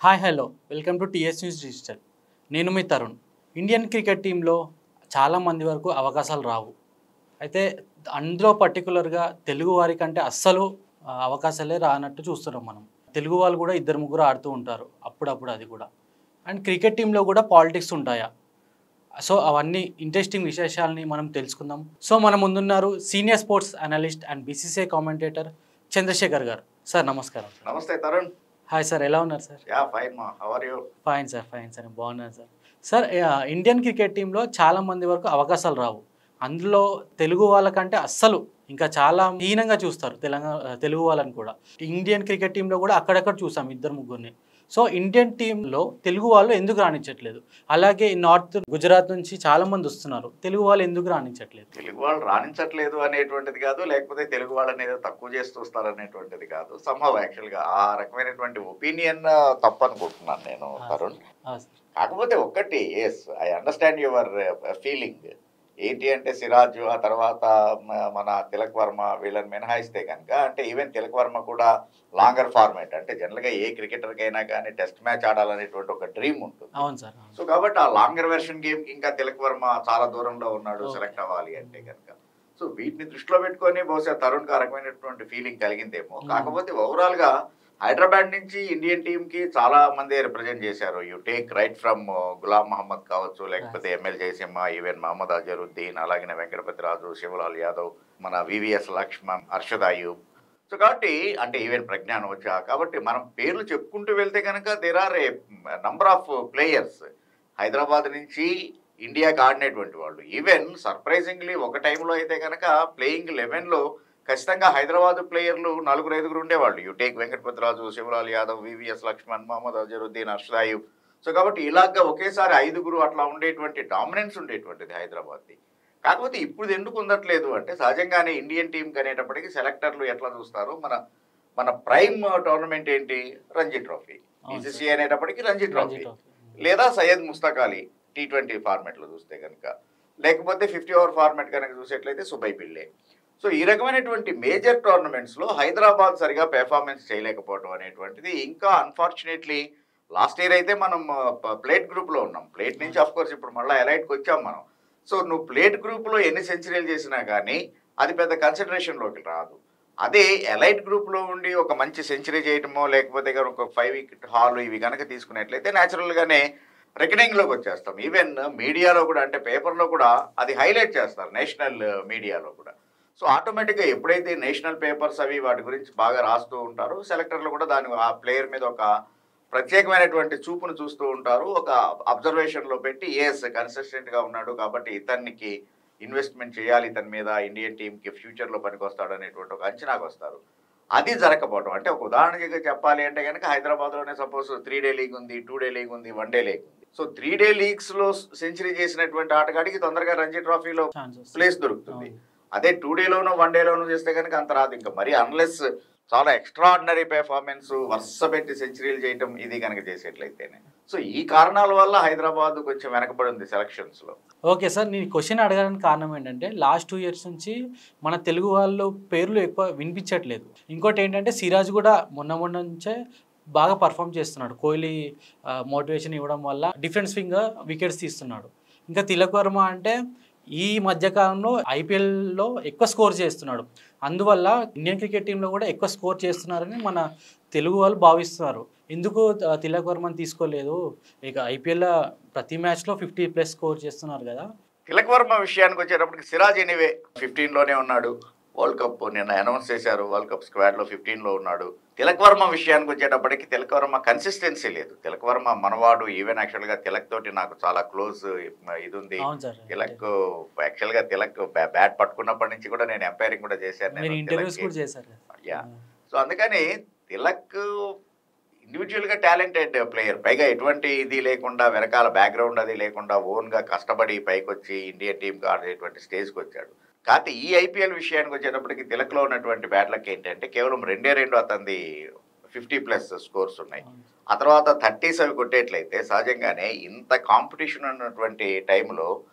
Hi hello welcome to TS news digital. నేను మీ Tarun. Indian cricket టీంలో చాలామంది వరకు అవకాశాలు రావు. అయితే అందులో పర్టికులర్గా తెలుగు వారి కంటే అస్సలు అవకాశాలే రానట్టు చూస్తున్నాం మనం. తెలుగు వాళ్ళు కూడా ఇద్దరు ముగ్గురు ఆడుతూ ఉంటారు అప్పుడప్పుడు, అది కూడా. అండ్ క్రికెట్ టీంలో కూడా పాలిటిక్స్ ఉంటాయా? సో అవన్నీ ఇంట్రెస్టింగ్ విశేషాలని మనం తెలుసుకుందాం. సో మన ముందున్నారు senior sports analyst and BCCI commentator Chandrashekhar గారు. సార్ నమస్కారం. నమస్తే తరుణ్. హాయ్ సార్, ఎలా ఉన్నారు సార్? ఫైన్ మా, how are you? Fine sir, fine sir, బాగున్నాను సార్. సార్, ఇండియన్ క్రికెట్ టీంలో చాలామంది వరకు అవకాశాలు రావు. అందులో తెలుగు వాళ్ళకంటే అస్సలు ఇంకా చాలా హీనంగా చూస్తారు తెలుగు వాళ్ళని కూడా. ఇండియన్ క్రికెట్ టీంలో కూడా అక్కడక్కడ చూసాం ఇద్దరు ముగ్గురిని. సో ఇండియన్ టీంలో తెలుగు వాళ్ళు ఎందుకు రాణించట్లేదు? అలాగే నార్త్ గుజరాత్ నుంచి చాలామంది వస్తున్నారు, తెలుగు వాళ్ళు ఎందుకు రాణించట్లేదు? తెలుగు వాళ్ళు రాణించట్లేదు అనేటువంటిది కాదు, లేకపోతే తెలుగు వాళ్ళని ఏదో తక్కువ చేసి చూస్తారు అనేటువంటిది కాదు. సంభవ్ యాక్చువల్గా ఆ రకమైనటువంటి ఒపీనియన్ తప్పనుకుంటున్నాను నేను తరుణ్. కాకపోతే ఒక్కటి, yes I understand your feeling. ఏంటి అంటే సిరాజ్, ఆ తర్వాత మన తిలక్ వర్మ వీళ్ళని మినహాయిస్తే కనుక, అంటే ఈవెన్ తిలక్ వర్మ కూడా లాంగర్ ఫార్మేట్, అంటే జనరల్గా ఏ క్రికెటర్కైనా కానీ టెస్ట్ మ్యాచ్ ఆడాలనేటువంటి ఒక డ్రీమ్ ఉంటుంది. అవును సార్. సో కాబట్టి ఆ లాంగర్ వెర్షన్ గేమ్కి ఇంకా తిలక్ వర్మ చాలా దూరంలో ఉన్నాడు సెలెక్ట్ అవ్వాలి అంటే కనుక. సో వీటిని దృష్టిలో పెట్టుకొని బహుశా తరుణ్కి ఆ రకమైనటువంటి ఫీలింగ్ కలిగిందేమో. కాకపోతే ఓవరాల్గా హైదరాబాద్ నుంచి ఇండియన్ టీంకి చాలా మంది రిప్రజెంట్ చేశారు. You take right from Ghulam Mohammad కావచ్చు, లేకపోతే ఎంఎల్ జయసింహ, ఈవెన్ మహమ్మద్ అజరుద్దీన్, అలాగే వెంకటపతి రాజు, శివలాల్ యాదవ్, మన వివిఎస్ లక్ష్మణ్, అర్షద్ అయ్యూబ్. సో కాబట్టి అంటే ఈవెన్ ప్రజ్ఞాన్ వచ్చా. కాబట్టి మనం పేర్లు చెప్పుకుంటూ వెళ్తే కనుక there are a number of players Hyderabad నుంచి ఇండియాకి ఆడినటువంటి వాళ్ళు. ఈవెన్ సర్ప్రైజింగ్లీ ఒక టైంలో అయితే కనుక ప్లేయింగ్ 11లో ఖచ్చితంగా హైదరాబాద్ ప్లేయర్లు 4-5 ఉండేవాళ్ళు. You take Venkatapathy Raju, Shivlal Yadav, VVS Laxman, Mohammad Azharuddin, Arshad Ayub. So కాబట్టి ఇలాగా ఒకేసారి 5 అట్లా ఉండేటువంటి డామినెన్స్ ఉండేటువంటిది హైదరాబాద్ది. కాకపోతే ఇప్పుడు ఎందుకు ఉండట్లేదు అంటే, సహజంగానే ఇండియన్ టీంకి అనేటప్పటికీ సెలెక్టర్లు ఎట్లా చూస్తారు, మన ప్రైమ్ టోర్నమెంట్ ఏంటి, రంజీ ట్రోఫీ. బీసీసీ అనేటప్పటికీ రంజీ ట్రోఫీ, లేదా సయ్యద్ ముస్తక్ అలీ T20 ఫార్మాట్లో చూస్తే కనుక, లేకపోతే 50 ఓవర్ ఫార్మాట్ కనుక చూసేట్లయితే సుబై పిల్లే. సో ఈ రకమైనటువంటి మేజర్ టోర్నమెంట్స్లో హైదరాబాద్ సరిగా పెర్ఫార్మెన్స్ చేయలేకపోవడం అనేటువంటిది ఇంకా అన్ఫార్చునేట్లీ. లాస్ట్ ఇయర్ అయితే మనం ప్లేట్ గ్రూప్లో ఉన్నాం. ప్లేట్ నుంచి అఫ్కోర్స్ ఇప్పుడు మళ్ళీ ఎలైట్కి వచ్చాం మనం. సో నువ్వు ప్లేట్ గ్రూప్లో ఎన్ని సెంచరీలు చేసినా కానీ అది పెద్ద కన్సిడరేషన్లోకి రాదు. అదే ఎలైట్ గ్రూప్లో ఉండి ఒక మంచి సెంచరీ చేయటమో, లేకపోతే ఒక 5 వికెట్ హాల్ ఇవి కనుక తీసుకున్నట్లయితే న్యాచురల్గానే రికనింగ్లోకి వచ్చేస్తాం. ఈవెన్ మీడియాలో కూడా, అంటే పేపర్లో కూడా అది హైలైట్ చేస్తారు, నేషనల్ మీడియాలో కూడా. సో ఆటోమేటిక్గా ఎప్పుడైతే నేషనల్ పేపర్స్ అవి వాటి గురించి బాగా రాస్తూ ఉంటారో, సెలెక్టర్లు కూడా దాని ఆ ప్లేయర్ మీద ఒక ప్రత్యేకమైనటువంటి చూపును చూస్తూ ఉంటారు. ఒక అబ్జర్వేషన్లో పెట్టి ఎస్ కన్సిస్టెంట్గా ఉన్నాడు కాబట్టి ఇతనికి ఇన్వెస్ట్మెంట్ చేయాలి, ఇతని మీద ఇండియన్ టీంకి ఫ్యూచర్లో పనికొస్తాడు అనేటువంటి ఒక అంచనాకు వస్తారు. అది జరగకపోవడం, అంటే ఒక ఉదాహరణగా చెప్పాలి అంటే కనుక హైదరాబాద్లోనే సపోజ్ 3 డే లీగ్ ఉంది, 2 డే లీగ్ ఉంది, 1 డే లీగ్ ఉంది. సో 3 డే లీగ్స్లో సెంచరీ చేసినటువంటి ఆటగాడికి తొందరగా రంజీ ట్రోఫీలో ప్లేస్ దొరుకుతుంది. అదే 2 డేలోనూ 1 డేలోనూ చేస్తే కనుక అంత రాదు. ఇంకా మరి అన్లెస్ చాలా ఎక్స్ట్రాడినరీ పెర్ఫార్మెన్స్ వరుస పెట్టి సెంచరీలు చేయటం ఇది కనుక చేసేట్లయితేనే. సో ఈ కారణాల వల్ల హైదరాబాద్ కొంచెం వెనకబడి ఉంది సెలక్షన్స్లో. ఓకే సార్, నేను క్వశ్చన్ అడగడానికి కారణం ఏంటంటే లాస్ట్ 2 ఇయర్స్ నుంచి మన తెలుగు వాళ్ళు పేర్లు ఎక్కువ వినిపించట్లేదు. ఇంకోటి ఏంటంటే సిరాజ్ కూడా మొన్న నుంచే బాగా పర్ఫామ్ చేస్తున్నాడు. కోహ్లీ మోటివేషన్ ఇవ్వడం వల్ల డిఫెన్స్ స్వింగ్గా వికెట్స్ తీస్తున్నాడు. ఇంకా తిలక్ వర్మ అంటే ఈ మధ్యకాలంలో ఐపీఎల్లో ఎక్కువ స్కోర్ చేస్తున్నాడు. అందువల్ల ఇండియన్ క్రికెట్ టీంలో కూడా ఎక్కువ స్కోర్ చేస్తున్నారని మన తెలుగు వాళ్ళు భావిస్తున్నారు. ఎందుకు తిలక్ వర్మని తీసుకోలేదు? ఇక ఐపీఎల్లో ప్రతి మ్యాచ్లో 50+ స్కోర్ చేస్తున్నారు కదా. తిలక్ వర్మ విషయానికి వచ్చేటప్పటికి సిరాజ్ ఎనీవే 15లోనే ఉన్నాడు. వరల్డ్ కప్ నిన్న అనౌన్స్ చేశారు, వరల్డ్ కప్ స్క్వాడ్లో 15లో ఉన్నాడు. తిలక్ వర్మ విషయానికి వచ్చేటప్పటికి తిలక్ వర్మ కన్సిస్టెన్సీ లేదు. తిలక్ వర్మ మనవాడు. ఈవెన్ యాక్చువల్గా తిలక్ తోటి నాకు చాలా క్లోజ్ ఇది ఉంది. తిలక్ యాక్చువల్గా తిలక్ బ్యాట్ పట్టుకున్నప్పటి నుంచి కూడా నేను ఎంపైరింగ్ కూడా చేశాను. యా. సో అందుకని తిలక్ ఇండివిజువల్గా టాలెంటెడ్ ప్లేయర్, పైగా ఎటువంటి ఇది లేకుండా, వెనకాల బ్యాక్గ్రౌండ్ అది లేకుండా ఓన్గా కష్టపడి పైకి వచ్చి ఇండియన్ టీంకి ఆడేటువంటి స్టేజ్కి వచ్చాడు. కాకపోతే ఈ ఐపీఎల్ విషయానికి వచ్చేటప్పటికి తిలక్లో ఉన్నటువంటి బ్యాడ్ లక్ ఏంటంటే కేవలం 2 అతనిది 50+ స్కోర్స్ ఉన్నాయి. ఆ తర్వాత 30s అవి కొట్టేట్లయితే సహజంగానే ఇంత కాంపిటీషన్ ఉన్నటువంటి టైంలో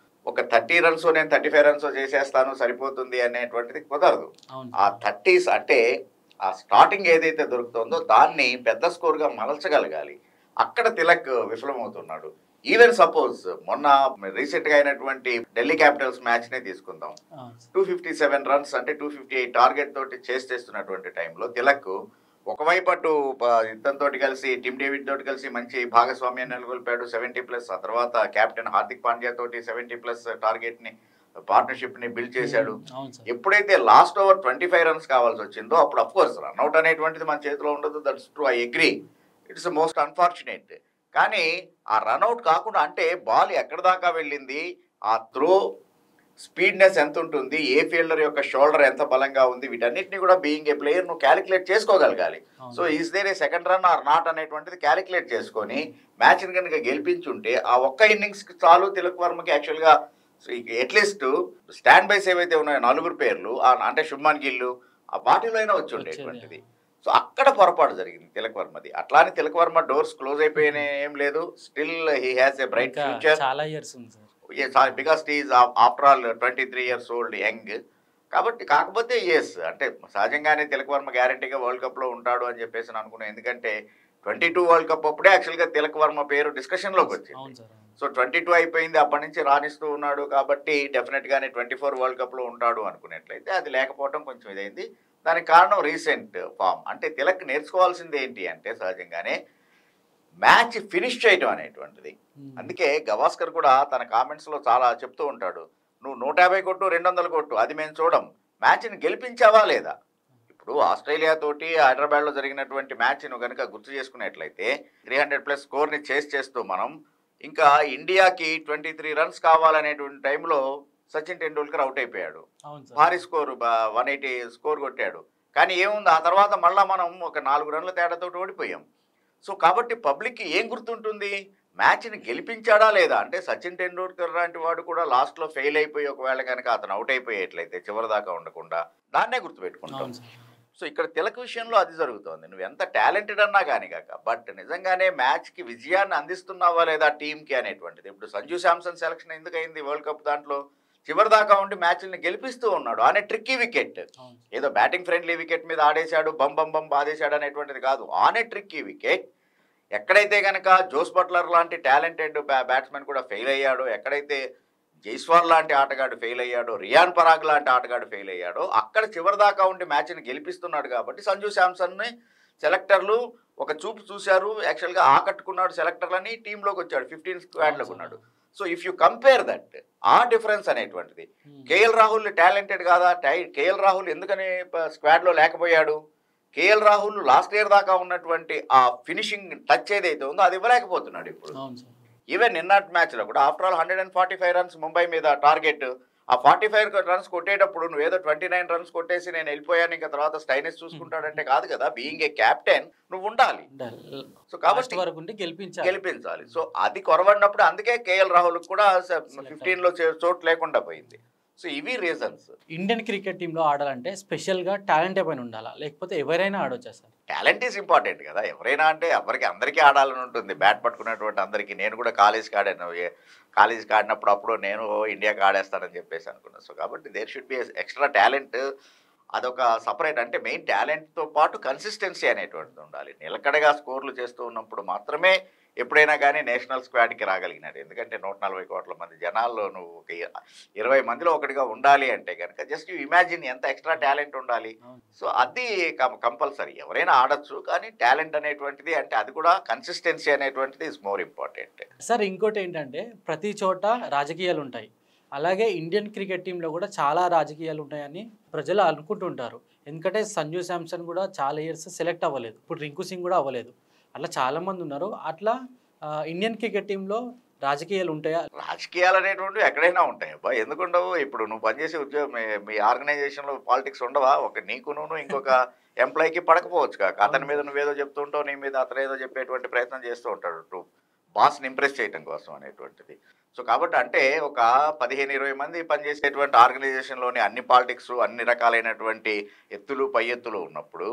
ఒక 30 రన్స్ నేను 35 రన్స్ చేసేస్తాను సరిపోతుంది అనేటువంటిది కుదరదు. ఆ 30s అంటే ఆ స్టార్టింగ్ ఏదైతే దొరుకుతుందో దాన్ని పెద్ద స్కోర్గా మలచగలగాలి. అక్కడ తిలక్ విఫలమవుతున్నాడు. ఈవెన్ సపోజ్ మొన్న రీసెంట్ గా అయినటువంటి ఢిల్లీ క్యాపిటల్స్ మ్యాచ్ నే తీసుకుందాం. 257 రన్స్ అంటే 258 టార్గెట్ తోటి చేస్తున్నటువంటి టైంలో తిలక్ ఒకవైపు అటు ఇతనితో కలిసి టిమ్ డేవిడ్ తోటి కలిసి మంచి భాగస్వామ్యాన్ని నెలకొల్పాడు 70+. ఆ తర్వాత కెప్టెన్ హార్దిక్ పాండ్యా తోటి 70+ టార్గెట్ ని పార్ట్నర్షిప్ ని బిల్డ్ చేశాడు. ఎప్పుడైతే లాస్ట్ ఓవర్ 25 రన్స్ కావాల్సి వచ్చిందో అప్పుడు అఫ్ కోర్స్ రన్అట్ అనేటువంటిది మన చేతిలో ఉండదు. That's true, I agree, it's most unfortunate. కానీ ఆ రన్అట్ కాకుండా అంటే బాల్ ఎక్కడ దాకా వెళ్ళింది, ఆ త్రో స్పీడ్నెస్ ఎంత ఉంటుంది, ఏ ఫీల్డర్ యొక్క షోల్డర్ ఎంత బలంగా ఉంది, వీటన్నిటిని కూడా బీయింగ్ ఏ ప్లేయర్ నువ్వు క్యాలిక్యులేట్ చేసుకోగలగాలి. So is there a second run or not అనేటువంటిది క్యాలిక్యులేట్ చేసుకొని మ్యాచ్ని కనుక గెలిపించుంటే ఆ ఒక్క ఇన్నింగ్స్కి చాలు తిలక్ వర్మకి యాక్చువల్గా అట్లీస్ట్ స్టాండ్ బైస్ ఏవైతే ఉన్నాయో 4 పేర్లు అంటే శుభ్మన్ గిల్ ఆ వాటిలో అయినా వచ్చి ఉండేటువంటిది. సో అక్కడ పొరపాటు జరిగింది తిలక్ వర్మది. అట్లానే తిలక్ వర్మ డోర్స్ క్లోజ్ అయిపోయిన ఏం లేదు, still he has a bright future. చాలా ఇయర్స్ ఉంది because is after all 23 years old young. కాబట్టి కాకపోతే ఎస్ అంటే సహజంగానే తిలక్ వర్మ గ్యారంటీగా వరల్డ్ కప్లో ఉంటాడు అని చెప్పేసి అనుకున్నాను. ఎందుకంటే 22 వరల్డ్ కప్ అప్పుడే యాక్చువల్గా తిలక్ వర్మ పేరు డిస్కషన్లోకి వచ్చింది. సో 22 అయిపోయింది, అప్పటి నుంచి రాణిస్తూ ఉన్నాడు కాబట్టి డెఫినెట్గానే 24 వరల్డ్ కప్లో ఉంటాడు అనుకున్నట్లయితే అది లేకపోవడం కొంచెం ఇదైంది. దానికి కారణం రీసెంట్ ఫామ్. అంటే తిలక్ నేర్చుకోవాల్సింది ఏంటి అంటే సహజంగానే మ్యాచ్ ఫినిష్ చేయడం అనేటువంటిది. అందుకే గవాస్కర్ కూడా తన కామెంట్స్లో చాలా చెప్తూ ఉంటాడు, నువ్వు 150 కొట్టు 200 కొట్టు అది మేము చూడం, మ్యాచ్ని గెలిపించావా లేదా. ఇప్పుడు ఆస్ట్రేలియా తోటి హైదరాబాద్లో జరిగినటువంటి మ్యాచ్ నువ్వు కనుక గుర్తు చేసుకున్నట్లయితే 300+ స్కోర్ని చేస్తూ మనం ఇంకా ఇండియాకి 23 రన్స్ కావాలనేటువంటి టైంలో సచిన్ టెండూల్కర్ అవుట్ అయిపోయాడు, భారీ స్కోరు 180 స్కోర్ కొట్టాడు. కానీ ఏముంది, ఆ తర్వాత మళ్ళీ మనం ఒక 4 రన్ల తేడాతో ఓడిపోయాం. సో కాబట్టి పబ్లిక్కి ఏం గుర్తుంటుంది, మ్యాచ్ని గెలిపించాడా లేదా. అంటే సచిన్ టెండూల్కర్ లాంటి వాడు కూడా లాస్ట్లో ఫెయిల్ అయిపోయి ఒకవేళ కనుక అతను అవుట్ అయిపోయేట్లయితే చివరిదాకా ఉండకుండా దాన్నే గుర్తుపెట్టుకుంటాం. సో ఇక్కడ తిలక్ విషయంలో అది జరుగుతుంది. నువ్వు ఎంత టాలెంటెడ్ అన్నా కానీ కాక బట్ నిజంగానే మ్యాచ్కి విజయాన్ని అందిస్తున్నావా లేదా టీంకి అనేటువంటిది. ఇప్పుడు సంజు శాంసన్ సెలక్షన్ ఎందుకు అయింది వరల్డ్ కప్ దాంట్లో, చివరిదాకా ఉండి మ్యాచ్ని గెలిపిస్తూ ఉన్నాడు. ఆనే ట్రిక్కీ వికెట్, ఏదో బ్యాటింగ్ ఫ్రెండ్లీ వికెట్ మీద ఆడేశాడు బం బం బం బాధేశాడు అనేటువంటిది కాదు, ఆనే ట్రిక్కీ వికెట్. ఎక్కడైతే కనుక జోస్ బట్లర్ లాంటి టాలెంటెడ్ బ్యాట్స్మెన్ కూడా ఫెయిల్ అయ్యాడో, ఎక్కడైతే జైస్వాల్ లాంటి ఆటగాడు ఫెయిల్ అయ్యాడో, రియాన్ పరాగ్ లాంటి ఆటగాడు ఫెయిల్ అయ్యాడో అక్కడ చివరిదాకా ఉండి మ్యాచ్ని గెలిపిస్తున్నాడు. కాబట్టి సంజు శాంసన్ని సెలెక్టర్లు ఒక చూపు చూశారు, యాక్చువల్గా ఆకట్టుకున్నాడు సెలెక్టర్లని, టీంలోకి వచ్చాడు, 15 స్క్వాడ్లోకి ఉన్నాడు. So if you compare that ఆ డిఫరెన్స్ అనేటువంటిది, కేఎల్ రాహుల్ టాలెంటెడ్ కాదా, కేఎల్ రాహుల్ ఎందుకని స్క్వాడ్లో లేకపోయాడు, కేఎల్ రాహుల్ లాస్ట్ ఇయర్ దాకా ఉన్నటువంటి ఆ ఫినిషింగ్ టచ్ ఏదైతే ఉందో అది ఇవ్వలేకపోతున్నాడు ఇప్పుడు. ఈవెన్ నిన్నటి మ్యాచ్లో కూడా ఆఫ్టర్ ఆల్ 145 రన్స్ ముంబై మీద టార్గెట్, ఆ 45 రన్స్ కొట్టేటప్పుడు నువ్వేదో 29 రన్స్ కొట్టేసి నేను వెళ్ళిపోయాను ఇంకా తర్వాత స్టైనిస్ చూసుకుంటాడంటే కాదు కదా. బీయింగ్ ఏ క్యాప్టెన్ నువ్వు ఉండాలి. సో కాబట్టి గెలిపించాలి. సో అది కొరవడినప్పుడు అందుకే కేఎల్ రాహుల్ కూడా 15లో చోటు లేకుండా పోయింది. సో ఇవి రీజన్స్. ఇండియన్ క్రికెట్ టీంలో ఆడాలంటే స్పెషల్గా టాలెంట్ ఏమైనా ఉండాలా, లేకపోతే ఎవరైనా ఆడొచ్చా సార్? టాలెంట్ ఈజ్ ఇంపార్టెంట్ కదా. ఎవరైనా అంటే అందరికీ ఆడాలని ఉంటుంది, బ్యాట్ పట్టుకునేటువంటి అందరికీ. నేను కూడా కాలేజ్కి ఆడాను, కాలేజ్కి ఆడినప్పుడు అప్పుడు నేను ఇండియాకి ఆడేస్తానని చెప్పేసి అనుకున్నాను. సో కాబట్టి there should be extra talent, అదొక సపరేట్. అంటే మెయిన్ టాలెంట్తో పాటు కన్సిస్టెన్సీ అనేటువంటిది ఉండాలి. నిలకడగా స్కోర్లు చేస్తూ ఉన్నప్పుడు మాత్రమే ఎప్పుడైనా కానీ నేషనల్ స్క్వాడ్కి రాగలిగినాడు. ఎందుకంటే 140 కోట్ల మంది జనాల్లో నువ్వు ఒక 20 మందిలో ఒకటిగా ఉండాలి అంటే కనుక జస్ట్ ఇమాజిన్ ఎంత ఎక్స్ట్రా టాలెంట్ ఉండాలి. సో అది కంపల్సరీ, ఎవరైనా ఆడచ్చు, కానీ టాలెంట్ అనేటువంటిది అంటే అది కూడా కన్సిస్టెన్సీ అనేటువంటిది ఇస్ మోర్ ఇంపార్టెంట్. సార్ ఇంకోటి ఏంటంటే ప్రతి చోట రాజకీయాలు ఉంటాయి, అలాగే ఇండియన్ క్రికెట్ టీంలో కూడా చాలా రాజకీయాలు ఉంటాయని ప్రజలు అనుకుంటుంటారు. ఎందుకంటే సంజు శాంసన్ కూడా చాలా ఇయర్స్ సెలెక్ట్ అవ్వలేదు, ఇప్పుడు రింకు సింగ్ కూడా అవ్వలేదు, అట్లా చాలామంది ఉన్నారు. అట్లా ఇండియన్ క్రికెట్ టీంలో రాజకీయాలు ఉంటాయా? రాజకీయాలు అనేటువంటివి ఎక్కడైనా ఉంటాయి అబ్బా, ఎందుకుండవు. ఇప్పుడు నువ్వు పనిచేసే ఉద్యోగం మీ ఆర్గనైజేషన్లో పాలిటిక్స్ ఉండవా? ఒక నీకును ఇంకొక ఎంప్లాయీకి పడకపోవచ్చు కాక, అతని మీద నువ్వేదో చెప్తూ ఉంటావు, నీ మీద అతను ఏదో చెప్పేటువంటి ప్రయత్నం చేస్తూ ఉంటాడు బాస్ని ఇంప్రెస్ చేయడం కోసం అనేటువంటిది. సో కాబట్టి అంటే ఒక 15-20 మంది పనిచేసేటువంటి ఆర్గనైజేషన్లోని అన్ని పాలిటిక్స్ అన్ని రకాలైనటువంటి ఎత్తులు పై ఎత్తులు ఉన్నప్పుడు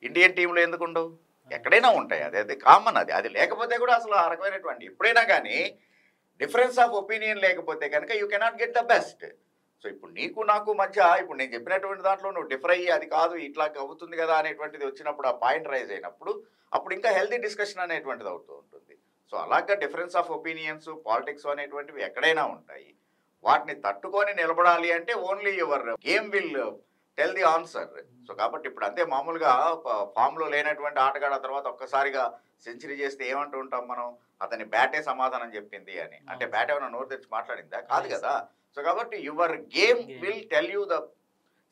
ఇండియన్ టీంలో ఎందుకు ఉండవు? ఎక్కడైనా ఉంటాయి, అదే కామన్. అది లేకపోతే కూడా అసలు ఆ రకమైనటువంటి ఎప్పుడైనా కానీ డిఫరెన్స్ ఆఫ్ ఒపీనియన్ లేకపోతే కనుక you cannot get the best. So ఇప్పుడు నీకు నాకు మధ్య ఇప్పుడు నేను చెప్పినటువంటి దాంట్లో నువ్వు డిఫర్ అయ్యి అది కాదు ఇట్లా అవుతుంది కదా అనేటువంటిది వచ్చినప్పుడు, ఆ పాయింట్ రైజ్ అయినప్పుడు అప్పుడు ఇంకా హెల్తీ డిస్కషన్ అనేటువంటిది అవుతూ ఉంటుంది. సో అలాగా డిఫరెన్స్ ఆఫ్ ఒపీనియన్స్ పాలిటిక్స్ అనేటువంటివి ఎక్కడైనా ఉంటాయి. వాటిని తట్టుకొని నిలబడాలి అంటే only your game will tell the answer. So కాబట్టి ఇప్పుడు అంతే మామూలుగా ఫామ్లో లేనటువంటి ఆటగాడు ఆ తర్వాత ఒక్కసారిగా సెంచరీ చేస్తే ఏమంటూ ఉంటాం మనం, అతని బ్యాటే సమాధానం చెప్పింది అని. అంటే బ్యాట్ ఏమైనా నోరు తెచ్చి మాట్లాడిందా? కాదు కదా. సో కాబట్టి your game will tell you the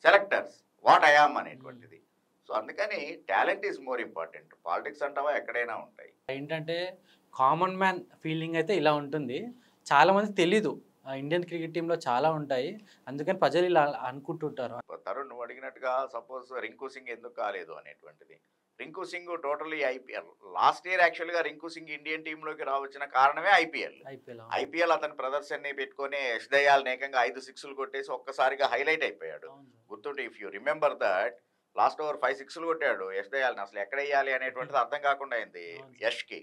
selectors what I am అనేటువంటిది. సో అందుకని talent is more important. Politics అంటావా ఎక్కడైనా ఉంటాయి. ఏంటంటే కామన్ మ్యాన్ ఫీలింగ్ అయితే ఇలా ఉంటుంది. చాలామంది తెలీదు ఇండియన్ క్రికెట్ టీంలో చాలా ఉంటాయి, అందుకని ప్రజలు ఇలా అనుకుంటుంటారు. తరుణ్ నువ్వు అడిగినట్టుగా సపోజ్ రింకు సింగ్ ఎందుకు కాలేదు అనేటువంటిది. Rinku Singh totally IPL last year యాక్చువల్గా రింకు సింగ్ ఇండియన్ టీంలోకి రావచ్చిన కారణమే ఐపీఎల్ అతని ప్రదర్శనని పెట్టుకొని యష్ దయాల్ ఏకంగా 5 సిక్స్లు కొట్టేసి ఒక్కసారిగా హైలైట్ అయిపోయాడు. గుర్తుంటే if you remember that last over 5 సిక్స్లు కొట్టాడు యష్ దయాల్ని. అసలు ఎక్కడ వేయాలి అనేటువంటిది అర్థం కాకుండా అయింది యష్కి.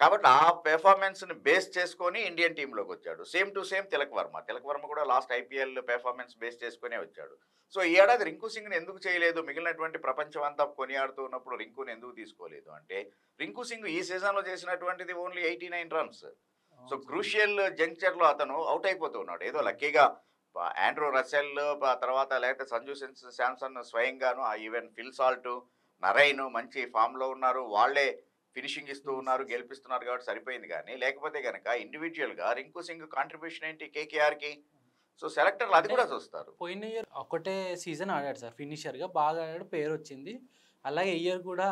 కాబట్టి ఆ పెర్ఫార్మెన్స్ని బేస్ చేసుకొని ఇండియన్ టీంలోకి వచ్చాడు. Same to same Tilak Varma కూడా లాస్ట్ ఐపీఎల్ పెర్ఫార్మెన్స్ బేస్ చేసుకునే వచ్చాడు. సో ఈ ఏడాది రింకు సింగ్ని ఎందుకు చేయలేదు, మిగిలినటువంటి ప్రపంచం అంతా కొనియాడుతూ ఉన్నప్పుడు రింకుని ఎందుకు తీసుకోలేదు అంటే, రింకు సింగ్ ఈ సీజన్లో చేసినటువంటిది ఓన్లీ 89 రన్స్. సో క్రూషియల్ జంక్చర్లో అతను అవుట్ అయిపోతూ ఉన్నాడు. ఏదో లక్కీగా ఆండ్రూ రసెల్ తర్వాత లేకపోతే సంజు శాంసన్ స్వయంగాను, ఈవెన్ ఫిల్ సాల్ట్, నరైన్ మంచి ఫామ్లో ఉన్నారు, వాళ్ళే ఫినిషింగ్ ఇస్తూ ఉన్నారు, గెలిపిస్తున్నారు కాబట్టి సరిపోయింది. కానీ లేకపోతే కనుక ఇండివిజువల్గా రింకు సింగ్ కాంట్రిబ్యూషన్ ఏంటి కేకేఆర్కి. సో సెలెక్టర్లు అది కూడా చూస్తారు. పోయిన ఇయర్ ఒకటే సీజన్ ఆడాడు సార్, ఫినిషర్గా బాగా ఆడాడు, పేరు వచ్చింది. అలాగే ఈ ఇయర్ కూడా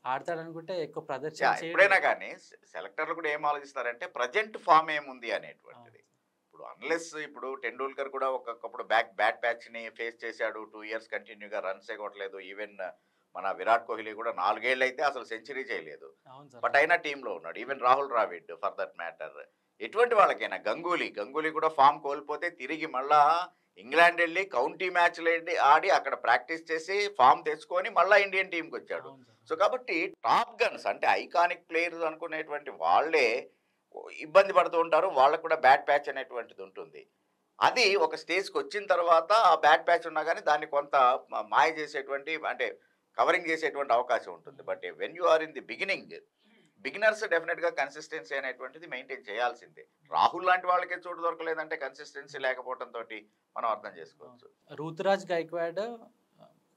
ఆడతాడనుకుంటే ఎక్కువ ప్రదర్శన. ఎప్పుడైనా కానీ సెలెక్టర్లు కూడా ఏం ఆలోచిస్తారంటే ప్రజెంట్ ఫామ్ ఏముంది అనేటువంటిది. ఇప్పుడు అన్లెస్ ఇప్పుడు టెండూల్కర్ కూడా ఒకప్పుడు బ్యాట్ ప్యాచ్ని ఫేస్ చేశాడు, 2 ఇయర్స్ కంటిన్యూగా రన్సే కొట్టలేదు. ఈవెన్ మన విరాట్ కోహ్లీ కూడా 4 ఏళ్ళు అయితే అసలు సెంచరీ చేయలేదు, బట్ అయినా టీంలో ఉన్నాడు. Even Rahul Dravid for that matter. ఎటువంటి వాళ్ళకైనా గంగూలీ కూడా ఫామ్ కోల్పోతే తిరిగి మళ్ళా ఇంగ్లాండ్ వెళ్ళి కౌంటీ మ్యాచ్లు ఆడి అక్కడ ప్రాక్టీస్ చేసి ఫామ్ తెచ్చుకొని మళ్ళీ ఇండియన్ టీంకి వచ్చాడు. సో కాబట్టి టాప్ గన్స్ అంటే ఐకానిక్ ప్లేయర్స్ అనుకునేటువంటి వాళ్ళే ఇబ్బంది పడుతూ ఉంటారు. వాళ్ళకు కూడా బ్యాట్ ప్యాచ్ అనేటువంటిది ఉంటుంది. అది ఒక స్టేజ్కి వచ్చిన తర్వాత ఆ బ్యాట్ ప్యాచ్ ఉన్నా కానీ దాన్ని కొంత మాయ చేసేటువంటి అంటే కవరింగ్ చేసేటువంటి అవకాశం ఉంటుంది. But when you are in the beginners డెఫినెట్గా కన్సిస్టెన్సీ అనేటువంటిది మెయింటైన్ చేయాల్సిందే. రాహుల్ లాంటి వాళ్ళకే చోటు దొరకలేదంటే కన్సిస్టెన్సీ లేకపోవడంతో మనం అర్థం చేసుకోవచ్చు. రుతురాజ్ గైక్వాడ్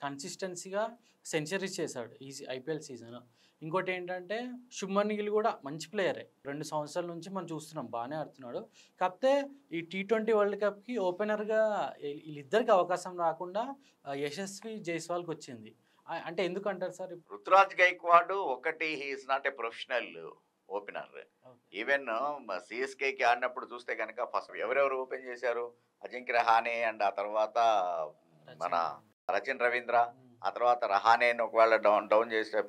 కన్సిస్టెన్సీగా సెంచరీస్ చేశాడు ఈ ఐపీఎల్ సీజన్. ఇంకోటి ఏంటంటే శుభ్మన్ గిల్ కూడా మంచి ప్లేయరే, 2 సంవత్సరాల నుంచి మనం చూస్తున్నాం, బాగానే ఆడుతున్నాడు. కాకపోతే ఈ T20 వరల్డ్ కప్కి ఓపెనర్గా వీళ్ళిద్దరికి అవకాశం రాకుండా యశస్వి జైస్వాల్కి వచ్చింది. అంటే ఎందుకంటారు సార్? రుతురాజ్ గైక్వాడ్ ఒకటి he's not a professional opener. Even సిఎస్కేకి ఆడినప్పుడు చూస్తే కనుక ఫస్ట్ ఎవరెవరు ఓపెన్ చేశారు, అజింక్య రహానే అండ్ ఆ తర్వాత మన రచిన్ రవీంద్ర, ఆ తర్వాత రహానేని ఒకవేళ డౌన్ చేసే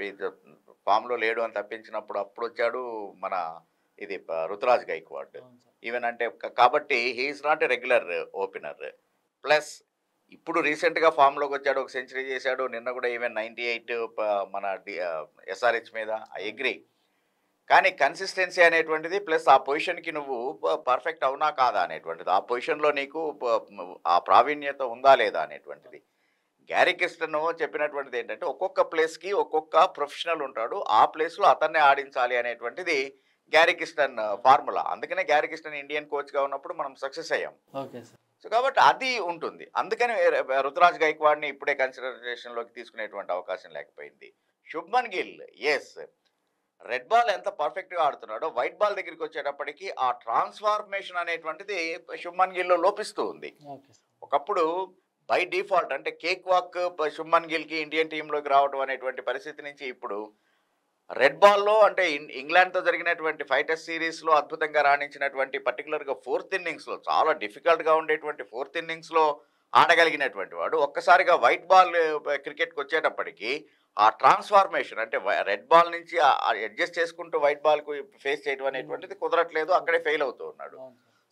ఫామ్లో లేడు అని తప్పించినప్పుడు అప్పుడు వచ్చాడు మన ఇది రుతురాజ్ గైక్వాడ్. ఈవెన్ అంటే కాబట్టి he's not a regular opener. Plus ఇప్పుడు రీసెంట్గా ఫామ్లోకి వచ్చాడు, ఒక సెంచరీ చేశాడు, నిన్న కూడా ఈవెన్ 98 మన ఎస్ఆర్హెచ్ మీద. I agree. కానీ కన్సిస్టెన్సీ అనేటువంటిది ప్లస్ ఆ పొజిషన్కి నువ్వు పర్ఫెక్ట్ అవునా కాదా అనేటువంటిది, ఆ పొజిషన్లో నీకు ఆ ప్రావీణ్యత ఉందా లేదా అనేటువంటిది. గ్యారీ కిస్టన్ చెప్పినటువంటిది ఏంటంటే ఒక్కొక్క ప్లేస్కి ఒక్కొక్క ప్రొఫెషనల్ ఉంటాడు, ఆ ప్లేస్లో అతన్నే ఆడించాలి అనేటువంటిది గ్యారీ కిస్టన్ ఫార్ములా. అందుకనే గ్యారీ కిస్టన్ ఇండియన్ కోచ్గా ఉన్నప్పుడు మనం సక్సెస్ అయ్యాం. Okay sir. సో కాబట్టి అది ఉంటుంది. అందుకని రుతురాజ్ గైక్వాడ్ని ఇప్పుడే కన్సిడరేషన్లోకి తీసుకునేటువంటి అవకాశం లేకపోయింది. Shubman Gill as red ball ఎంత పర్ఫెక్ట్గా ఆడుతున్నాడో వైట్ బాల్ దగ్గరికి వచ్చేటప్పటికి ఆ ట్రాన్స్ఫార్మేషన్ అనేటువంటిది శుభ్మన్ గిల్లో లోపిస్తూ ఉంది. ఒకప్పుడు బై డిఫాల్ట్ అంటే కేక్ వాక్ శుభ్మన్ గిల్కి ఇండియన్ టీంలోకి రావడం అనేటువంటి పరిస్థితి నుంచి ఇప్పుడు రెడ్ బాల్లో అంటే ఇంగ్లాండ్తో జరిగినటువంటి 5 టెస్ట్ సిరీస్లో అద్భుతంగా రాణించినటువంటి పర్టికులర్గా 4th ఇన్నింగ్స్లో చాలా డిఫికల్ట్గా ఉండేటువంటి 4th ఇన్నింగ్స్లో ఆడగలిగినటువంటి వాడు ఒక్కసారిగా వైట్ బాల్ క్రికెట్కి వచ్చేటప్పటికి ఆ ట్రాన్స్ఫార్మేషన్ అంటే రెడ్ బాల్ నుంచి అడ్జస్ట్ చేసుకుంటూ వైట్ బాల్కు ఫేస్ చేయడం అనేటువంటిది కుదరట్లేదు, అక్కడే ఫెయిల్ అవుతూ ఉన్నాడు.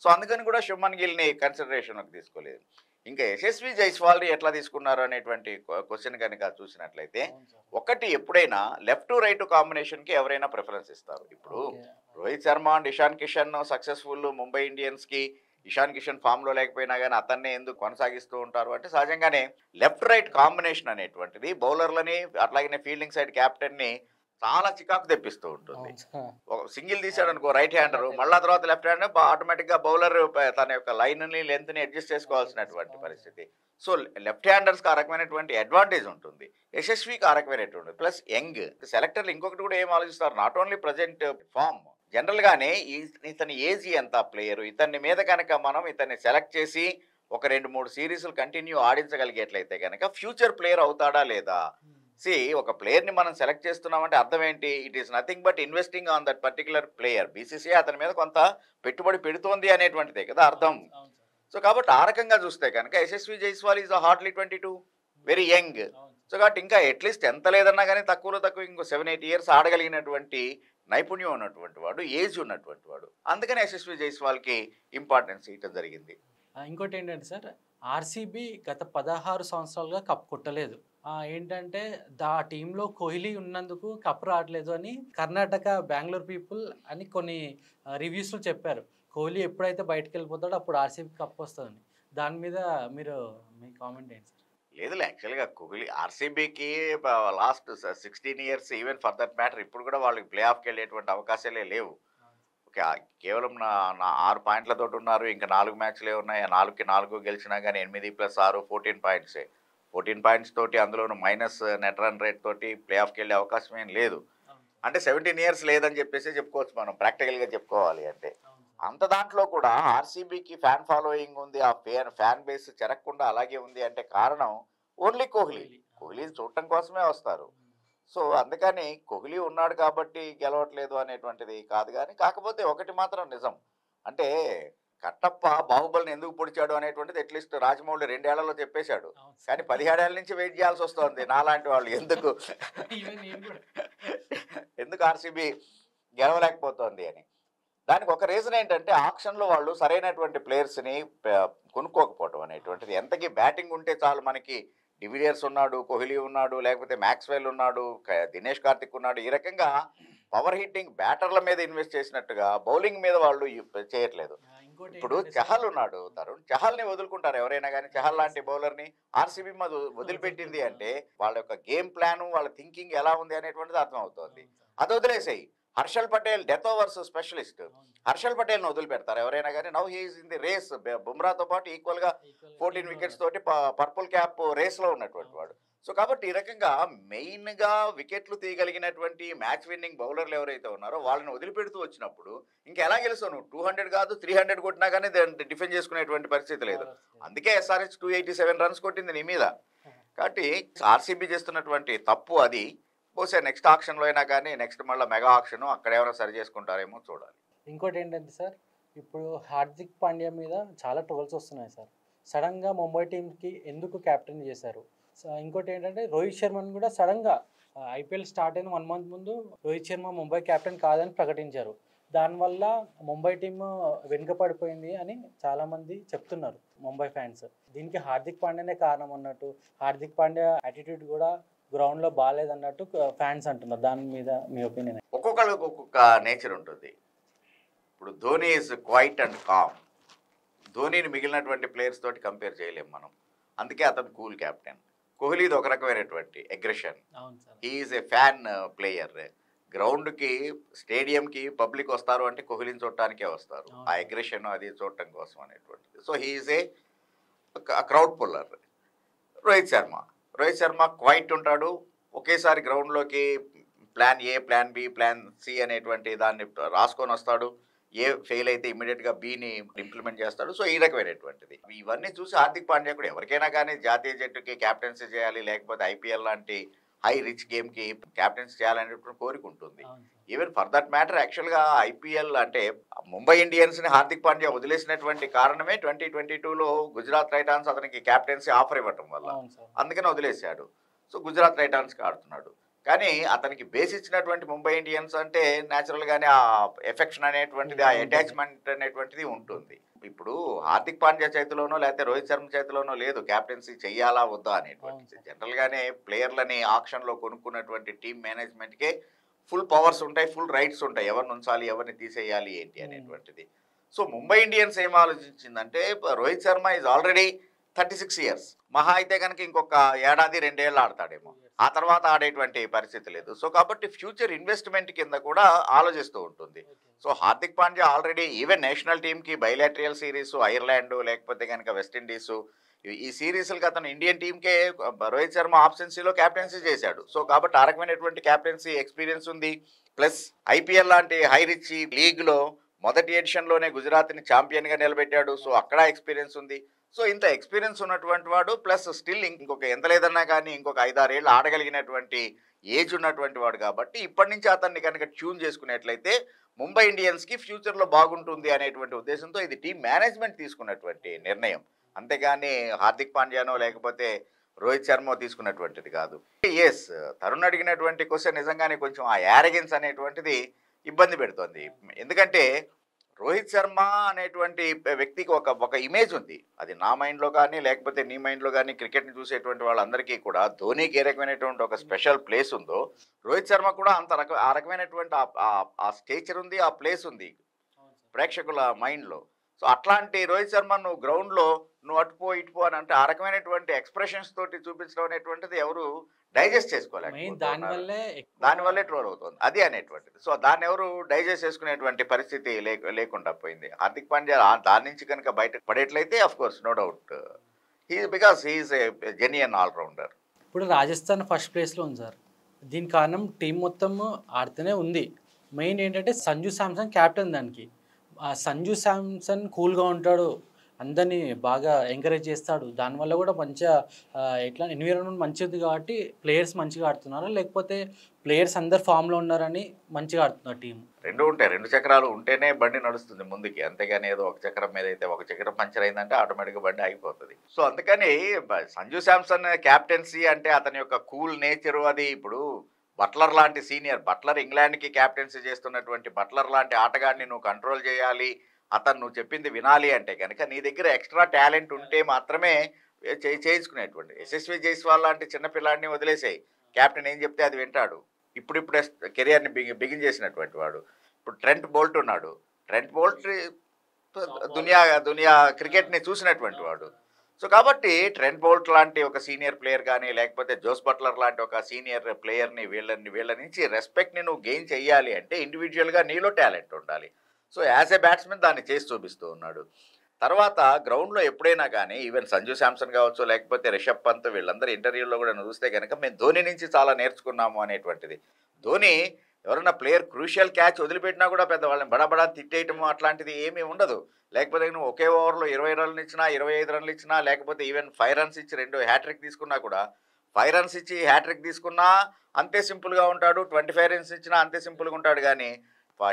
సో అందుకని కూడా శుభ్మన్ గిల్ని కన్సిడరేషన్కి తీసుకోలేదు. ఇంకా యశస్వి జైస్వాల్ని ఎట్లా తీసుకున్నారు అనేటువంటి క్వశ్చన్ కనుక చూసినట్లయితే ఒకటి ఎప్పుడైనా లెఫ్ట్ టు రైట్ కాంబినేషన్కి ఎవరైనా ప్రిఫరెన్స్ ఇస్తారు. ఇప్పుడు రోహిత్ శర్మ అండ్ ఇషాన్ కిషన్ సక్సెస్ఫుల్ ముంబై ఇండియన్స్కి, ఇషాన్ కిషన్ ఫామ్లో లేకపోయినా కానీ అతన్నే ఎందుకు కొనసాగిస్తూ ఉంటారు అంటే సహజంగానే లెఫ్ట్ రైట్ కాంబినేషన్ అనేటువంటిది బౌలర్లని అట్లాగనే ఫీల్డింగ్ సైడ్ క్యాప్టెన్ని చాలా చికాకు తెప్పిస్తూ ఉంటుంది. అవును సార్. ఒక సింగిల్ తీసాడు అనుకో రైట్ హ్యాండర్, మళ్ళా తర్వాత లెఫ్ట్ హ్యాండ్ ఆటోమేటిక్ గా బౌలర్ తన యొక్క లైన్ ని లెంత్ ని అడ్జస్ట్ చేసుకోవాల్సినటువంటి పరిస్థితి. సో లెఫ్ట్ హ్యాండర్స్ కి ఆ రకమైనటువంటి అడ్వాంటేజ్ ఉంటుంది, యశస్వికి ఆ రకమైనటువంటి ప్లస్ యంగ్ సెలెక్టర్లు ఇంకొకటి కూడా ఏం ఆలోచిస్తారు, not only present form, general గానే ఇతని ఏజ్ ఎంత ప్లేయర్, ఇతని మీద కనుక మనం ఇతన్ని సెలెక్ట్ చేసి ఒక 2-3 సిరీస్లు కంటిన్యూ ఆడించగలిగేట్లయితే కనుక ఫ్యూచర్ ప్లేయర్ అవుతాడా లేదా. ఒక ప్లేయర్ ని మనం సెలెక్ట్ చేస్తున్నామంటే అర్థం ఏంటి, it is nothing but investing on that particular player. BCCI అతని మీద కొంత పెట్టుబడి పెడుతోంది అనేటువంటిదే కదా అర్థం. సో కాబట్టి ఆ రకంగా చూస్తే కనుక Yashasvi Jaiswal is hardly 22, very young. So కాబట్టి ఇంకా అట్లీస్ట్ ఎంత లేదన్నా కానీ తక్కువలో తక్కువ ఇంకో 7-8 ఇయర్స్ ఆడగలిగినటువంటి నైపుణ్యం ఉన్నటువంటి వాడు, ఏజ్ ఉన్నటువంటి వాడు. అందుకని యశస్వి జైస్వాల్కి ఇంపార్టెన్స్ ఇవ్వడం జరిగింది. ఇంకోటి ఏంటంటే సార్, ఆర్సీబీ గత 16 సంవత్సరాలుగా కప్ కొట్టలేదు. ఏంటంటే ఆ టీంలో కోహ్లీ ఉన్నందుకు కప్ రావట్లేదు అని కర్ణాటక బెంగళూరు పీపుల్ అని కొన్ని రివ్యూస్లో చెప్పారు. కోహ్లీ ఎప్పుడైతే బయటకు వెళ్ళిపోతాడో అప్పుడు ఆర్సీబీ కప్ వస్తుందని. దాని మీద మీరు మీ కామెంట్ ఏంటి సార్? లేదులే, యాక్చువల్గా కోహ్లీ ఆర్సీబీకి last 16 years even for that matter ఇప్పుడు కూడా వాళ్ళకి ప్లే ఆఫ్కి వెళ్ళేటువంటి అవకాశాలే లేవు. కేవలం నా 6 పాయింట్లతో ఉన్నారు, ఇంకా 4 మ్యాచ్లే ఉన్నాయి. 4కి 4 గెలిచినా కానీ 8+6 14 పాయింట్సే. 14 పాయింట్స్ తోటి అందులోనూ మైనస్ నెట్ రన్ రేట్ తోటి ప్లే ఆఫ్కి వెళ్ళే అవకాశం ఏం లేదు. అంటే 17 ఇయర్స్ లేదని చెప్పేసి చెప్పుకోవచ్చు మనం ప్రాక్టికల్గా చెప్పుకోవాలి అంటే. అంత దాంట్లో కూడా ఆర్సీబీకి ఫ్యాన్ ఫాలోయింగ్ ఉంది, ఆ ఫ్యాన్ బేస్ చెరగకుండా అలాగే ఉంది అంటే కారణం ఓన్లీ కోహ్లీ. కోహ్లీని చూడటం కోసమే వస్తారు. సో అందుకని కోహ్లీ ఉన్నాడు కాబట్టి గెలవట్లేదు అనేటువంటిది కాదు. కానీ కాకపోతే ఒకటి మాత్రం నిజం, అంటే కట్టప్ప బాహుబలిని ఎందుకు పొడిచాడు అనేటువంటిది అట్లీస్ట్ రాజమౌళి 2 ఏళ్లలో చెప్పేశాడు. కానీ 17 ఏళ్ళ నుంచి వెయిట్ చేయాల్సి వస్తుంది నాలాంటి వాళ్ళు. ఎందుకు ఆర్సీబీ గెలవలేకపోతుంది అని. దానికి ఒక రీజన్ ఏంటంటే ఆక్షన్లో వాళ్ళు సరైనటువంటి ప్లేయర్స్ని కొనుక్కోకపోవటం అనేటువంటిది. ఎంతకీ బ్యాటింగ్ ఉంటే చాలు మనకి, డివిలియర్స్ ఉన్నాడు, కోహ్లీ ఉన్నాడు, లేకపోతే మ్యాక్స్వెల్ ఉన్నాడు, దినేష్ కార్తిక్ ఉన్నాడు, ఈ రకంగా పవర్ హిట్టింగ్ బ్యాటర్ల మీద ఇన్వెస్ట్ చేసినట్టుగా బౌలింగ్ మీద వాళ్ళు చేయట్లేదు. ఇప్పుడు చహల్ ఉన్నాడు, తరుణ్ చహల్ని వదులుకుంటారు ఎవరైనా కానీ. చహల్ లాంటి బౌలర్ని ఆర్సీబీ మీద వదిలిపెట్టింది అంటే వాళ్ళ యొక్క గేమ్ ప్లాన్, వాళ్ళ థింకింగ్ ఎలా ఉంది అనేటువంటిది అర్థం అవుతుంది. అది వదిలేసాయి. Harshal Patel death overs specialist, Harshal పటేల్ని వదిలిపెడతారు ఎవరైనా కానీ. Now he's in the race, బుమ్రాతో పాటు ఈక్వల్గా 14 వికెట్స్ తోటి పర్పుల్ క్యాప్ రేస్లో ఉన్నటువంటి వాడు. సో కాబట్టి ఈ రకంగా మెయిన్గా వికెట్లు తీయగలిగినటువంటి మ్యాచ్ విన్నింగ్ బౌలర్లు ఎవరైతే ఉన్నారో వాళ్ళని వదిలిపెడుతూ వచ్చినప్పుడు ఇంకా ఎలా గెలుస్తావు నువ్వు? 200 కాదు 300 కొట్టినా కానీ డిఫెండ్ చేసుకునేటువంటి పరిస్థితి లేదు. అందుకే ఎస్ఆర్హెచ్ 287 రన్స్ కొట్టింది నీ మీద. కాబట్టి ఆర్సీబీ చేస్తున్నటువంటి తప్పు అది. బహుశా నెక్స్ట్ ఆక్షన్లో అయినా కానీ, నెక్స్ట్ మళ్ళీ మెగా ఆక్షన్ అక్కడ ఎవరైనా సరి చేసుకుంటారేమో చూడాలి. ఇంకోటి ఏంటంటే సార్, ఇప్పుడు హార్దిక్ పాండ్యా మీద చాలా ట్రోల్స్ వస్తున్నాయి సార్. సడన్గా ముంబై టీంకి ఎందుకు క్యాప్టెన్ చేశారు? ఇంకోటి ఏంటంటే రోహిత్ శర్మని కూడా సడన్గా ఐపీఎల్ స్టార్ట్ అయిన 1 మంత్ ముందు రోహిత్ శర్మ ముంబై క్యాప్టెన్ కాదని ప్రకటించారు. దానివల్ల ముంబై టీం వెనుకపడిపోయింది అని చాలామంది చెప్తున్నారు ముంబై ఫ్యాన్స్. దీనికి హార్దిక్ పాండ్యానే కారణం అన్నట్టు, హార్దిక్ పాండ్యా యాటిట్యూడ్ కూడా గ్రౌండ్లో బాగాలేదన్నట్టు ఫ్యాన్స్ అంటున్నారు. దాని మీద మీ ఒపీనియన్? ఒక్కొక్కళ్ళకి ఒక్కొక్క నేచర్ ఉంటుంది. ఇప్పుడు Dhoni is quite and calm. ధోనిని మిగిలినటువంటి ప్లేయర్స్ తోటి కంపేర్ చేయలేము మనం, అందుకే అతను కూల్ క్యాప్టెన్. కోహ్లీది ఒక రకమైనటువంటి అగ్రెషన్. హీఈస్ ఏ ఫ్యాన్ ప్లేయర్. గ్రౌండ్కి స్టేడియంకి పబ్లిక్ వస్తారు అంటే కోహ్లీని చూడటానికే వస్తారు, ఆ అగ్రెషన్ అది చూడటం కోసం అనేటువంటిది. So he's a crowd puller. Rohit Sharma quite ఉంటాడు. ఒకేసారి గ్రౌండ్లోకి plan A, plan B, plan C అనేటువంటి దాన్ని రాసుకొని వస్తాడు. ఏ ఫెయిల్ అయితే ఇమీడియట్గా బిని ఇంప్లిమెంట్ చేస్తాడు. సో ఈ రకమైనటువంటిది. ఇవన్నీ చూసి హార్దిక్ పాండ్యా కూడా ఎవరికైనా కానీ జాతీయ జట్టుకి క్యాప్టెన్సీ చేయాలి, లేకపోతే ఐపీఎల్ లాంటి హై రిచ్ గేమ్కి క్యాప్టెన్సీ చేయాలనేటువంటి కోరిక ఉంటుంది. ఈవెన్ ఫర్ దట్ మ్యాటర్ యాక్చువల్గా ఐపీఎల్ అంటే ముంబై ఇండియన్స్ని హార్దిక్ పాండ్యా వదిలేసినటువంటి కారణమే 2022లో గుజరాత్ టైటాన్స్ అతనికి క్యాప్టెన్సీ ఆఫర్ ఇవ్వటం వల్ల, అందుకని వదిలేశాడు. సో గుజరాత్ టైటాన్స్కి ఆడుతున్నాడు. కానీ అతనికి బేస్ ఇచ్చినటువంటి ముంబై ఇండియన్స్ అంటే న్యాచురల్గానే ఆ ఎఫెక్షన్ అనేటువంటిది, ఆ అటాచ్మెంట్ అనేటువంటిది ఉంటుంది. ఇప్పుడు హార్దిక్ పాండ్యా చేతిలోనో లేకపోతే రోహిత్ శర్మ చేతిలోనో లేదు క్యాప్టెన్సీ చెయ్యాలా వద్దా అనేటువంటిది. జనరల్గానే ప్లేయర్లని ఆక్షన్లో కొనుక్కున్నటువంటి టీమ్ మేనేజ్మెంట్కే ఫుల్ పవర్స్ ఉంటాయి, ఫుల్ రైట్స్ ఉంటాయి, ఎవరిని ఉంచాలి, ఎవరిని తీసేయాలి ఏంటి అనేటువంటిది. సో ముంబై ఇండియన్స్ ఏం ఆలోచించిందంటే Rohit Sharma is already 36 years. మహా అయితే కనుక ఇంకొక ఏడాది 2 ఏళ్ళు ఆడతాడేమో. ఆ తర్వాత ఆడేటువంటి పరిస్థితి లేదు. సో కాబట్టి ఫ్యూచర్ ఇన్వెస్ట్మెంట్ కింద కూడా ఆలోచిస్తూ ఉంటుంది. So Hardik Pandya already even national టీమ్కి బైలాటరల్ సిరీస్ ఐర్లాండ్ లేకపోతే కనుక వెస్టిండీస్ ఈ సిరీస్లకి అతను ఇండియన్ టీంకే రోహిత్ శర్మ ఆబ్సెన్సీలో క్యాప్టెన్సీ చేశాడు. సో కాబట్టి ఆ రకమైనటువంటి క్యాప్టెన్సీ ఎక్స్పీరియన్స్ ఉంది. ప్లస్ ఐపీఎల్ లాంటి హై రిచ్ లీగ్లో మొదటి ఎడిషన్లోనే గుజరాత్ని ఛాంపియన్గా నిలబెట్టాడు. సో అక్కడ ఎక్స్పీరియన్స్ ఉంది. సో ఇంత ఎక్స్పీరియన్స్ ఉన్నటువంటి వాడు ప్లస్ స్టిల్ ఇంకొక ఎంత లేదన్నా కానీ ఇంకొక 5-6 ఏళ్ళు ఆడగలిగినటువంటి ఏజ్ ఉన్నటువంటి వాడు కాబట్టి ఇప్పటి నుంచి అతన్ని కనుక ట్యూన్ చేసుకునేట్లయితే ముంబై ఇండియన్స్కి ఫ్యూచర్లో బాగుంటుంది అనేటువంటి ఉద్దేశంతో ఇది టీం మేనేజ్మెంట్ తీసుకున్నటువంటి నిర్ణయం. అంతేగాని హార్దిక్ పాండ్యానో లేకపోతే రోహిత్ శర్మ తీసుకున్నటువంటిది కాదు. ఎస్, తరుణ్ అడిగినటువంటి క్వశ్చన్ నిజంగానే కొంచెం ఆ యారగెన్స్ అనేటువంటిది ఇబ్బంది పెడుతుంది. ఎందుకంటే రోహిత్ శర్మ అనేటువంటి వ్యక్తికి ఒక ఇమేజ్ ఉంది. అది నా మైండ్లో కానీ లేకపోతే నీ మైండ్లో కానీ క్రికెట్ని చూసేటువంటి వాళ్ళందరికీ కూడా ధోనికి ఏ రకమైనటువంటి ఒక స్పెషల్ ప్లేస్ ఉందో రోహిత్ శర్మ కూడా ఆ రకమైనటువంటి ఆ స్టేచర్ ఉంది, ఆ ప్లేస్ ఉంది ప్రేక్షకుల మైండ్లో. సో అట్లాంటి రోహిత్ శర్మ నువ్వు గ్రౌండ్లో నువ్వు అటుపో ఇటుపో అని అంటే ఆ రకమైనటువంటి ఎక్స్ప్రెషన్స్ తోటి చూపించడం అనేటువంటిది ఎవరు డైజెస్ట్ చేసుకోలేకపోతున్నారు. దానివల్లే ట్రోల్ అవుతుంది అది అనేటువంటిది. సో దాన్ని ఎవరు డైజెస్ట్ చేసుకునేటువంటి పరిస్థితి లేకుండా పోయింది. హార్దిక్ పాండ్యా దాని నుంచి కనుక బయట పడేట్లయితే of course no doubt because he's a genuine allrounder. ఇప్పుడు రాజస్థాన్ ఫస్ట్ ప్లేస్లో ఉంది సార్. దీని కారణం టీం మొత్తం ఆడుతూనే ఉంది. మెయిన్ ఏంటంటే సంజు శాంసన్ క్యాప్టెన్. దానికి సంజు శాంసన్ కూల్గా ఉంటాడు, అందరినీ బాగా ఎంకరేజ్ చేస్తాడు. దానివల్ల కూడా మంచిగా ఎట్లా ఎన్విరాన్మెంట్ మంచిగా ఉంది కాబట్టి ప్లేయర్స్ మంచిగా ఆడుతున్నారు, లేకపోతే ప్లేయర్స్ అందరు ఫామ్లో ఉన్నారని మంచిగా ఆడుతున్నారు టీం. రెండు ఉంటాయి, 2 చక్రాలు ఉంటేనే బండి నడుస్తుంది ముందుకి. అంతేగాని ఏదో ఒక చక్రం మీద అయితే ఒక చక్రం పంచర్ అయిందంటే ఆటోమేటిక్గా బండి ఆగిపోతుంది. సో అందుకని సంజు శాంసన్ క్యాప్టెన్సీ అంటే అతని యొక్క కూల్ నేచరు అది. ఇప్పుడు బట్లర్ లాంటి సీనియర్ బట్లర్ ఇంగ్లాండ్కి క్యాప్టెన్సీ చేస్తున్నటువంటి బట్లర్ లాంటి ఆటగాడిని నువ్వు కంట్రోల్ చేయాలి, అతను నువ్వు చెప్పింది వినాలి అంటే కనుక నీ దగ్గర ఎక్స్ట్రా టాలెంట్ ఉంటే మాత్రమే చేయించుకునేటువంటి. యశస్వి జైస్వాల్ లాంటి చిన్నపిల్లాడిని వదిలేసాయి, క్యాప్టెన్ ఏం చెప్తే అది వింటాడు. ఇప్పుడిప్పుడే కెరియర్ని బిగిన్ చేసినటువంటి వాడు. ఇప్పుడు ట్రెంట్ బోల్ట్ ఉన్నాడు. ట్రెంట్ బోల్ట్ దునియా క్రికెట్ని చూసినటువంటి వాడు. సో కాబట్టి ట్రెంట్ బోల్ట్ లాంటి ఒక సీనియర్ ప్లేయర్ కానీ లేకపోతే జోస్ బట్లర్ లాంటి ఒక సీనియర్ ప్లేయర్ని వీళ్ళ నుంచి రెస్పెక్ట్ని నువ్వు గెయిన్ చేయాలి అంటే ఇండివిజువల్గా నీలో టాలెంట్ ఉండాలి. సో యాజ్ ఏ బ్యాట్స్మెన్ దాన్ని చేసి చూపిస్తూ ఉన్నాడు. తర్వాత గ్రౌండ్లో ఎప్పుడైనా కానీ ఈవెన్ సంజు శాంసన్ కావచ్చు లేకపోతే రిషబ్ పంత్ వీళ్ళందరూ ఇంటర్వ్యూలో కూడా చూస్తే కనుక మేము ధోని నుంచి చాలా నేర్చుకున్నాము అనేటువంటిది. ధోని ఎవరైనా ప్లేయర్ క్రూషియల్ క్యాచ్ వదిలిపెట్టినా కూడా పెద్ద వాళ్ళని బడబడా తిట్టేయటము అట్లాంటిది ఏమీ ఉండదు. లేకపోతే నువ్వు ఒకే ఓవర్లో 20 రన్లు ఇచ్చినా 25 రన్లు ఇచ్చినా లేకపోతే ఈవెన్ 5 రన్స్ ఇచ్చి 2 హ్యాట్రిక్ తీసుకున్నా కూడా 5 రన్స్ ఇచ్చి హ్యాట్రిక్ తీసుకున్నా అంతే సింపుల్గా ఉంటాడు, 25 రన్స్ ఇచ్చినా అంతే సింపుల్గా ఉంటాడు. కానీ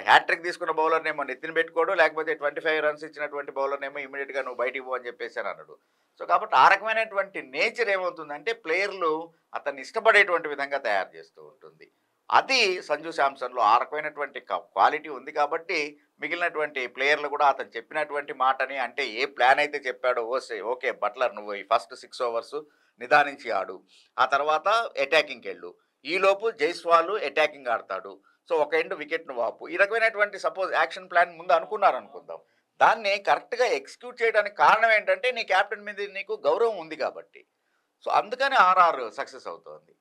హ్యాట్రిక్ తీసుకున్న బౌలర్నేమో నెత్తిని పెట్టుకోడు, లేకపోతే 25 రన్స్ ఇచ్చినటువంటి బౌలర్నేమో ఇమీడియట్గా నువ్వు బయటికి పో అని చెప్పేసి అన్నాడు. సో కాబట్టి ఆ రకమైనటువంటి నేచర్ ఏమవుతుందంటే ప్లేయర్లు అతన్ని ఇష్టపడేటువంటి విధంగా తయారు చేస్తూ ఉంటుంది. అది సంజు శాంసన్లో ఆ రకమైనటువంటి క్వాలిటీ ఉంది కాబట్టి మిగిలినటువంటి ప్లేయర్లు కూడా అతను చెప్పినటువంటి మాటని అంటే ఏ ప్లాన్ అయితే చెప్పాడో ఓకే బట్లర్ నువ్వు ఈ ఫస్ట్ 6 ఓవర్స్ నిదానించి ఆడు, ఆ తర్వాత అటాకింగ్కి వెళ్ళు, ఈలోపు జైస్వాల్ అటాకింగ్ ఆడతాడు, సో ఒక ఎండ్ వికెట్ను వాపు, ఈ రకమైనటువంటి సపోజ్ యాక్షన్ ప్లాన్ ముందు అనుకున్నారు అనుకుందాం. దాన్ని కరెక్ట్గా ఎగ్జిక్యూట్ చేయడానికి కారణం ఏంటంటే నీ క్యాప్టెన్ మీద నీకు గౌరవం ఉంది కాబట్టి. సో అందుకని ఆర్ఆర్ సక్సెస్ అవుతోంది.